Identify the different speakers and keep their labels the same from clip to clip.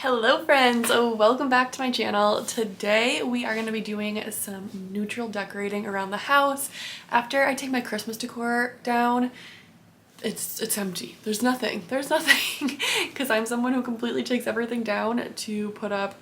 Speaker 1: Hello friends, welcome back to my channel. Today we are going to be doing some neutral decorating around the house. After I take my Christmas decor down, it's empty. There's nothing because I'm someone who completely takes everything down to put up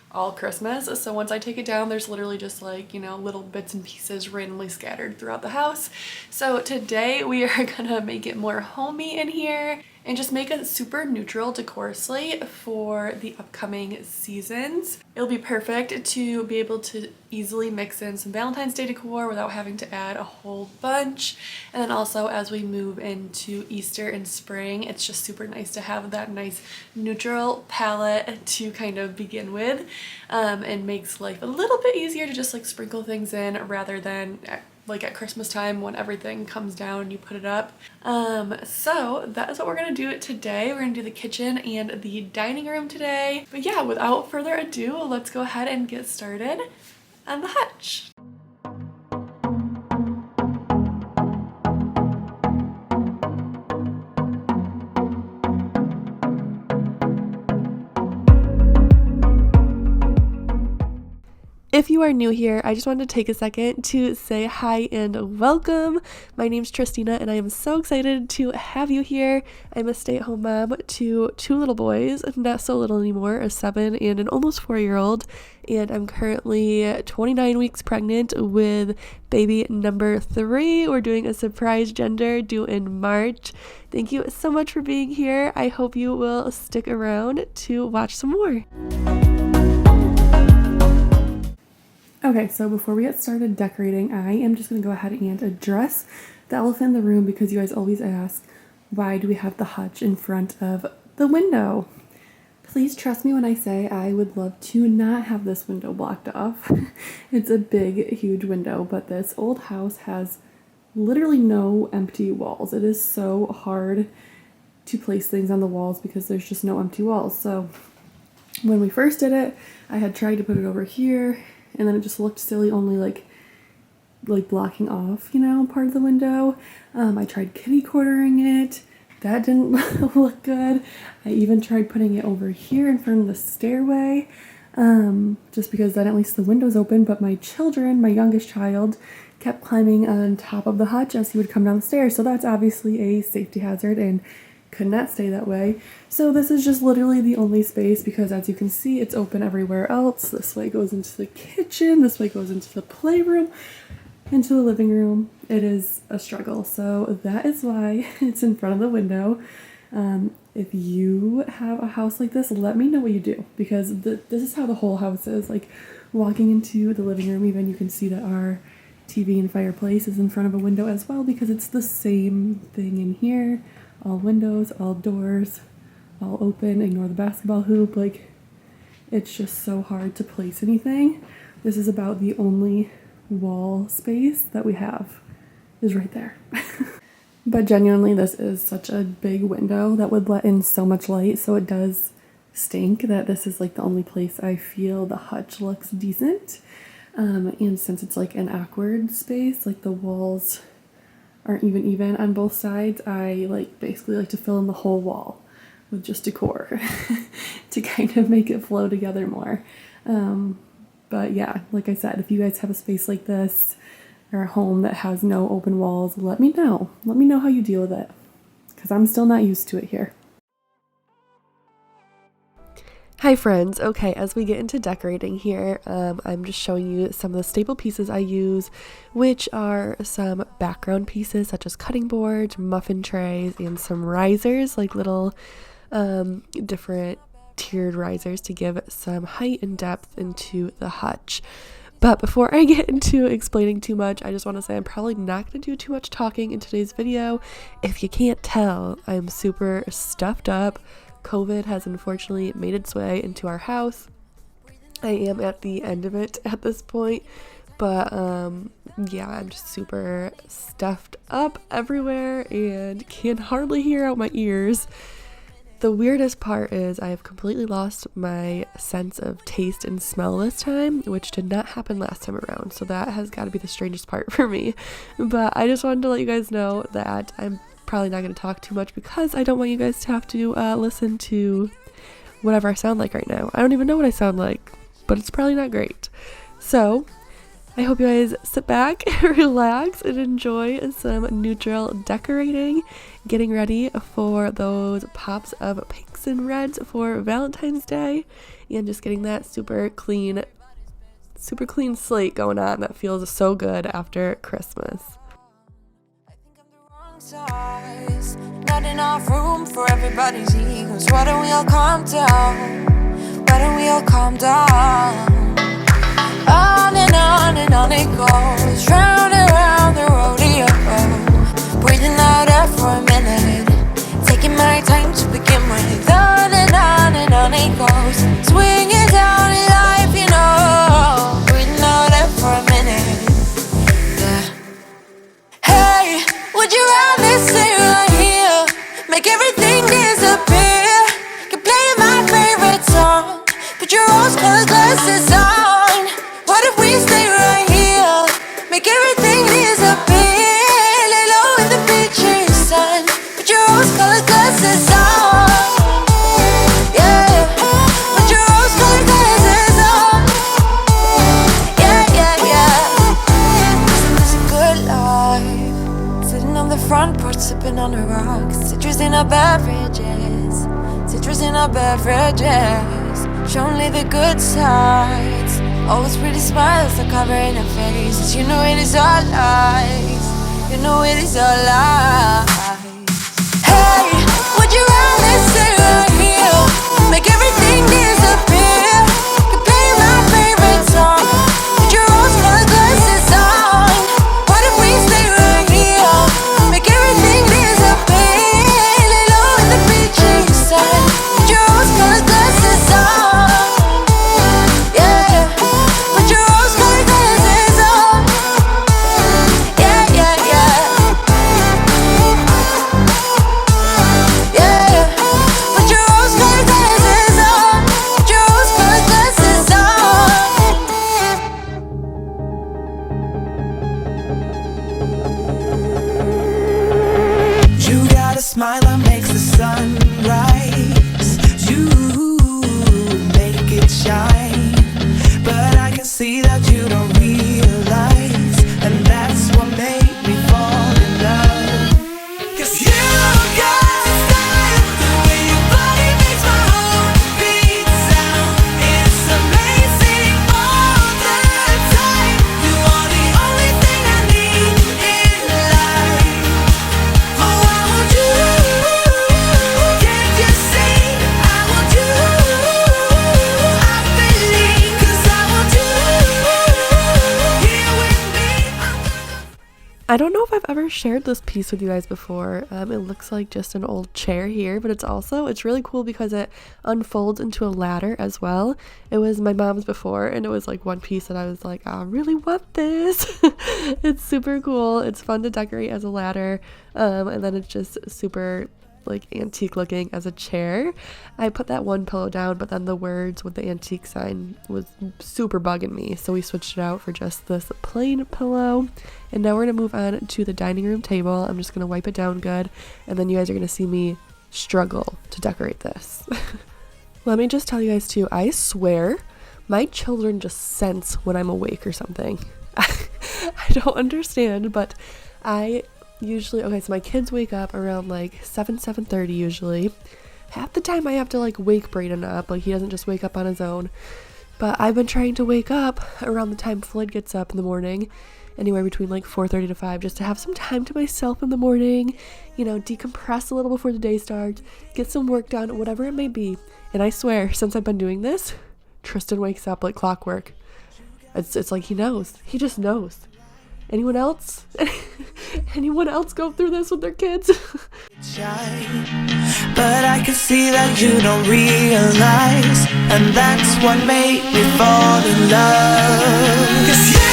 Speaker 1: all Christmas. So once I take it down, there's literally just like, little bits and pieces randomly scattered throughout the house. So today we are gonna make it more homey in here and just make a super neutral decor slate for the upcoming seasons. It'll be perfect to be able to easily mix in some Valentine's Day decor without having to add a whole bunch. And then also as we move into Easter and spring, it's just super nice to have that nice neutral palette to kind of begin with, and makes life a little bit easier to just like sprinkle things in rather than like at Christmas time when everything comes down and you put it up. So that is what we're gonna do today. We're gonna do the kitchen and the dining room today. But yeah, without further ado, let's go ahead and get started on the hutch. If you are new here, I just wanted to take a second to say hi and welcome. My name's Tristina and I am so excited to have you here. I'm a stay-at-home mom to two little boys, not so little anymore, a 7 and an almost 4-year-old, and I'm currently 29 weeks pregnant with baby number 3. We're doing a surprise gender due in March. Thank you so much for being here. I hope you will stick around to watch some more. Okay, so before we get started decorating, I am just going to go ahead and address the elephant in the room because you guys always ask, why do we have the hutch in front of the window? Please trust me when I say I would love to not have this window blocked off. It's a big, huge window, but this old house has literally no empty walls. It is so hard to place things on the walls because there's just no empty walls. So when we first did it, I had tried to put it over here, and then it just looked silly, only like blocking off, part of the window. I tried kitty quartering it. That didn't look good. I even tried putting it over here in front of the stairway, just because then at least the window's open, but my children, my youngest child, kept climbing on top of the hutch as he would come down the stairs. So that's obviously a safety hazard and could not stay that way. So this is just literally the only space because as you can see, it's open everywhere else. This way goes into the kitchen, this way goes into the playroom, into the living room. It is a struggle. So that is why it's in front of the window. If you have a house like this, let me know what you do because this is how the whole house is. Like walking into the living room, even you can see that our TV and fireplace is in front of a window as well because it's the same thing in here. All windows, all doors, all open, ignore the basketball hoop. Like, it's just so hard to place anything. This is about the only wall space that we have is right there. But genuinely, this is such a big window that would let in so much light. So it does stink that this is like the only place I feel the hutch looks decent. And since it's like an awkward space, like the walls aren't even on both sides, I basically like to fill in the whole wall with just decor to kind of make it flow together more. But yeah, like I said, if you guys have a space like this or a home that has no open walls, let me know. Let me know how you deal with it because I'm still not used to it here. Hi friends, okay, as we get into decorating here, I'm just showing you some of the staple pieces I use, which are some background pieces such as cutting boards, muffin trays, and some risers, like little different tiered risers to give some height and depth into the hutch. But before I get into explaining too much, I just want to say I'm probably not going to do too much talking in today's video. If you can't tell, I'm super stuffed up. COVID has unfortunately made its way into our house. I am at the end of it at this point, but yeah, I'm just super stuffed up everywhere and can hardly hear out my ears. The weirdest part is I have completely lost my sense of taste and smell this time, which did not happen last time around, so that has got to be the strangest part for me. But I just wanted to let you guys know that I'm probably not going to talk too much because I don't want you guys to have to listen to whatever I sound like right now. I don't even know what I sound like, but it's probably not great. So I hope you guys sit back, relax, and enjoy some neutral decorating, getting ready for those pops of pinks and reds for Valentine's Day, and just getting that super clean slate going on that feels so good after Christmas.
Speaker 2: Not enough room for everybody's egos. Why don't we all calm down? Why don't we all calm down? And on it goes, round and round the rodeo. Breathing out air for a minute, taking my time to begin with. On and on it goes, swinging down in life, you know. Breathing out air for a minute, yeah. Hey, would you rather stay right here, make everything disappear? Keep playing my favorite song, put your rose-colored glasses on. What if we stay right here, make everything disappear? Lay low in the beaching sun, put your rose-colored glasses on. Yeah, put your rose-colored glasses on. Yeah. It's a good life, sitting on the front porch, sipping on the rocks. Citrus in our beverages, show only the good sides. Always pretty smiles are covering her faces. You know it is all lies, you know it is all lies. Hey, would you rather stay right here, make everything disappear? Keep playing my favorite song, put your rose-colored glasses on. What if we stay right here, make everything disappear? Lay low in the beaching sun, put your rose-colored glasses on.
Speaker 3: Smile that makes the sun rise. You make it shine, but I can see that you don't realize, and that's what made me fall in love. 'Cause you got style, the way your body makes my heart beat sound. It's amazing all the time. You are the only thing I need in life. Oh, I want you. Can't you see? I want you. I believe, 'cause I want you here with me.
Speaker 1: I don't know if I've ever shared this piece with you guys before. It looks like just an old chair here, but it's really cool because it unfolds into a ladder as well. It was my mom's before, and it was like one piece that I was like, I really want this. It's super cool. It's fun to decorate as a ladder, and then it's just super like antique looking as a chair. I put that one pillow down, but then the words with the antique sign was super bugging me, so we switched it out for just this plain pillow. And now we're gonna move on to the dining room table. I'm just gonna wipe it down good, and then you guys are gonna see me struggle to decorate this. Let me just tell you guys too, I swear my children just sense when I'm awake or something. I don't understand, but so my kids wake up around like 7:30 usually. Half the time I have to like wake Brayden up, like he doesn't just wake up on his own. But I've been trying to wake up around the time Floyd gets up in the morning, anywhere between like 4:30 to 5, just to have some time to myself in the morning, decompress a little before the day starts, get some work done, whatever it may be. And I swear, since I've been doing this, Tristan wakes up like clockwork. It's like he knows. He just knows. Anyone else? Anyone else go through this with their kids?
Speaker 3: But I can see that you don't realize, and that's what made me fall in love. 'Cause you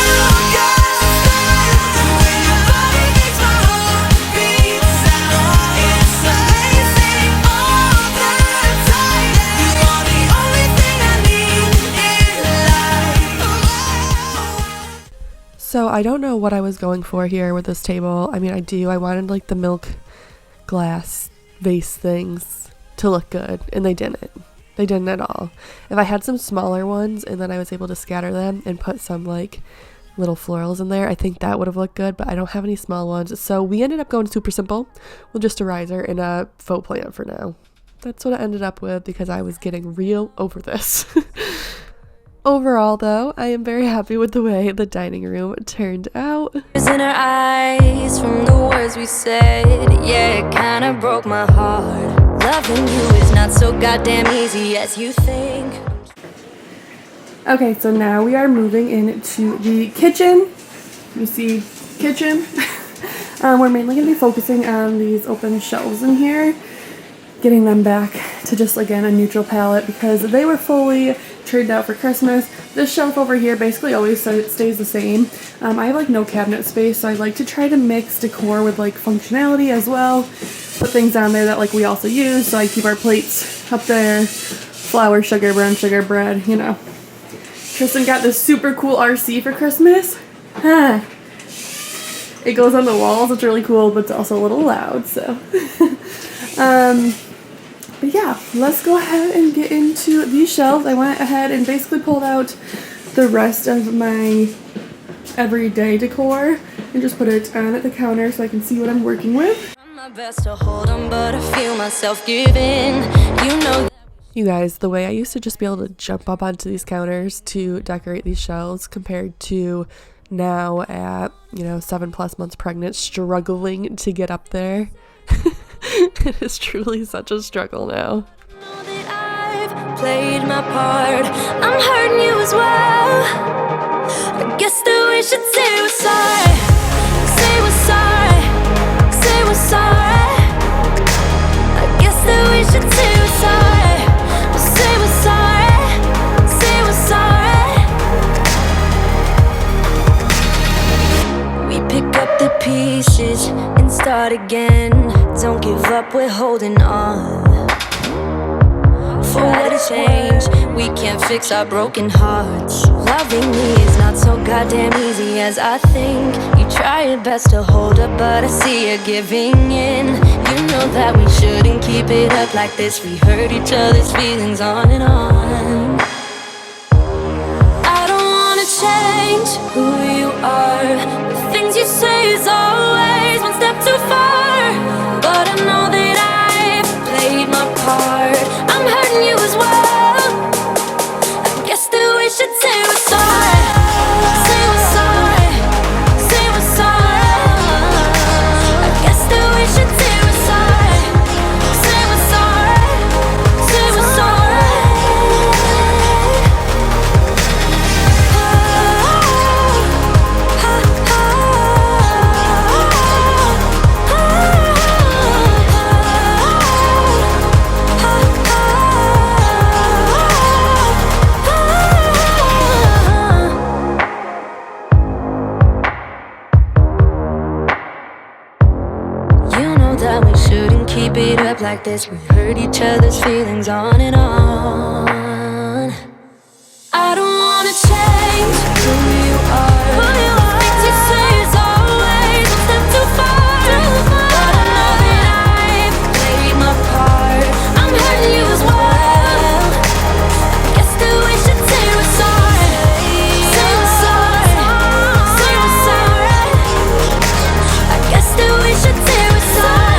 Speaker 3: got style, the way your body makes my heart beat sound. It's amazing all the time. You are the only thing I need in life.
Speaker 1: So I don't know what I was going for here with this table. I mean, I wanted like the milk glass vase things to look good, and they didn't. They didn't at all. If I had some smaller ones and then I was able to scatter them and put some like little florals in there, I think that would have looked good, but I don't have any small ones. So we ended up going super simple with just a riser and a faux plant for now. That's what I ended up with because I was getting real over this. Overall, though, I am very happy with the way the dining room turned out.
Speaker 2: In our eyes from the words we said, yeah, it kinda broke my heart. Loving you is not so goddamn easy as you think.
Speaker 1: Okay, so now we are moving into the kitchen. You see, kitchen. We're mainly going to be focusing on these open shelves in here, getting them back to just, again, a neutral palette because they were fully traded out for Christmas. This shelf over here basically always stays the same. I have like no cabinet space, so I like to try to mix decor with like functionality as well. Put things on there that like we also use, so I keep our plates up there. Flour, sugar, brown sugar, bread, you know. Tristan got this super cool RC for Christmas. Huh. It goes on the walls, it's really cool, but it's also a little loud, so. But yeah, let's go ahead and get into these shelves. I went ahead and basically pulled out the rest of my everyday decor and just put it on at the counter so I can see what I'm working with.
Speaker 2: My best to hold on, but I feel myself giving.
Speaker 1: You guys, the way I used to just be able to jump up onto these counters to decorate these shelves compared to now at, 7+ months pregnant, struggling to get up there. It is truly such a struggle now.
Speaker 2: Know that I've played my part. I'm hurting you as well. I guess that we should say we're sorry. Say we're sorry. Say we're sorry. I guess that we should say we're sorry. We'll say we're sorry. Say we're sorry. We pick up the pieces and start again. Don't give up, we're holding on. For what a change, we can't fix our broken hearts. Loving me is not so goddamn easy as I think. You try your best to hold up, but I see you giving in. You know that we shouldn't keep it up like this. We hurt each other's feelings on and on. I don't wanna change who you are. The things you say is always one step too far. But I know that I've played my part. I'm hurting you as well. I guess that we should say we're sorry. Say we're sorry. Say we're sorry. I guess that we should say we're sorry. Say we're sorry. Say we're sorry. That we shouldn't keep it up like this. We hurt each other's feelings on and on. I don't wanna change who you are. The things you say is always one step too far. But I know that I've played my part. I'm hurting you as well. I guess that we should say we're sorry. Say we're sorry. Say we're sorry. I guess that we should say we're sorry.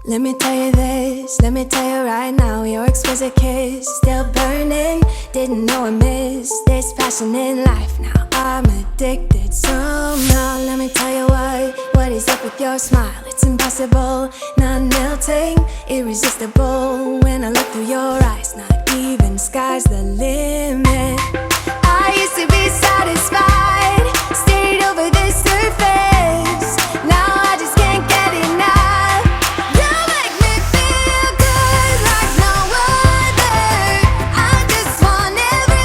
Speaker 2: Let me tell you this, let me tell you right now, your exquisite kiss still burning. Didn't know I missed this passion in life. Now I'm addicted somehow. Let me tell you what is up with your smile. It's impossible, not melting, irresistible. When I look through your eyes, not even sky's the limit. I used to be satisfied, stayed over the surface. Now I just can't get enough. Feel good like no other. I just want every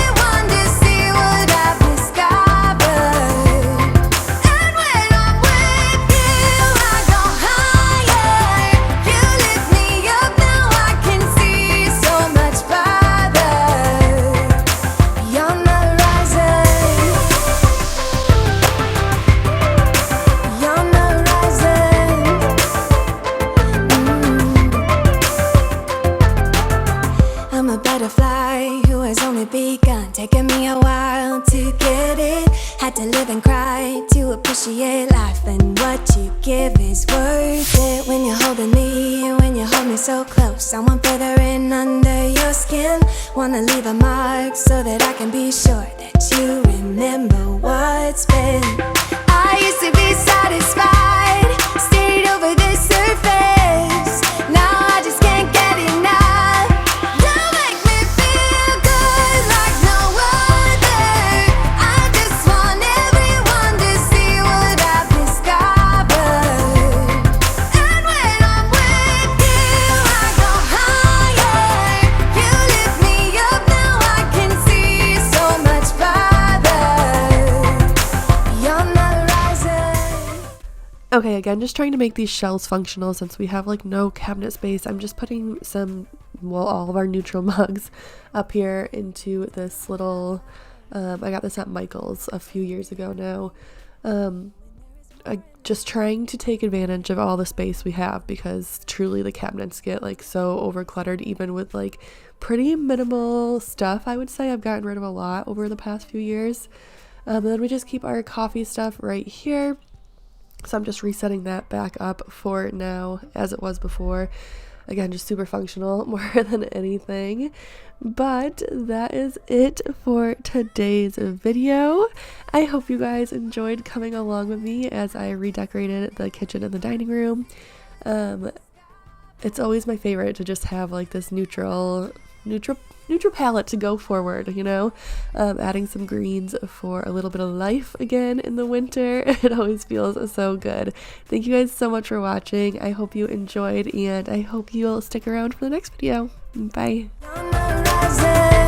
Speaker 2: me a while to get it. Had to live and cry to appreciate life, and what you give is worth it. When you're holding me, when you hold me so close, I want further in under your skin. Wanna leave a mark so that I can be sure that you remember what's been. I used to be satisfied, stayed over the surface. Now I just can't get enough. You make me feel good like no other. I just want everyone to see what I've discovered. And when I'm with you, I go higher. You lift me up, now I can see so much farther beyond the horizon.
Speaker 1: Okay, again, just trying to make these shelves functional since we have like no cabinet space. I'm just putting all of our neutral mugs up here into this little, I got this at Michael's a few years ago now. Just trying to take advantage of all the space we have, because truly the cabinets get like so overcluttered, even with like pretty minimal stuff. I would say I've gotten rid of a lot over the past few years. And then we just keep our coffee stuff right here. So I'm just resetting that back up for now as it was before. Again, just super functional more than anything. But that is it for today's video. I hope you guys enjoyed coming along with me as I redecorated the kitchen and the dining room. It's always my favorite to just have like this neutral palette to go forward, you know. Adding some greens for a little bit of life again in the winter. It always feels so good. Thank you guys so much for watching. I hope you enjoyed, and I hope you'll stick around for the next video. Bye.
Speaker 2: On the horizon.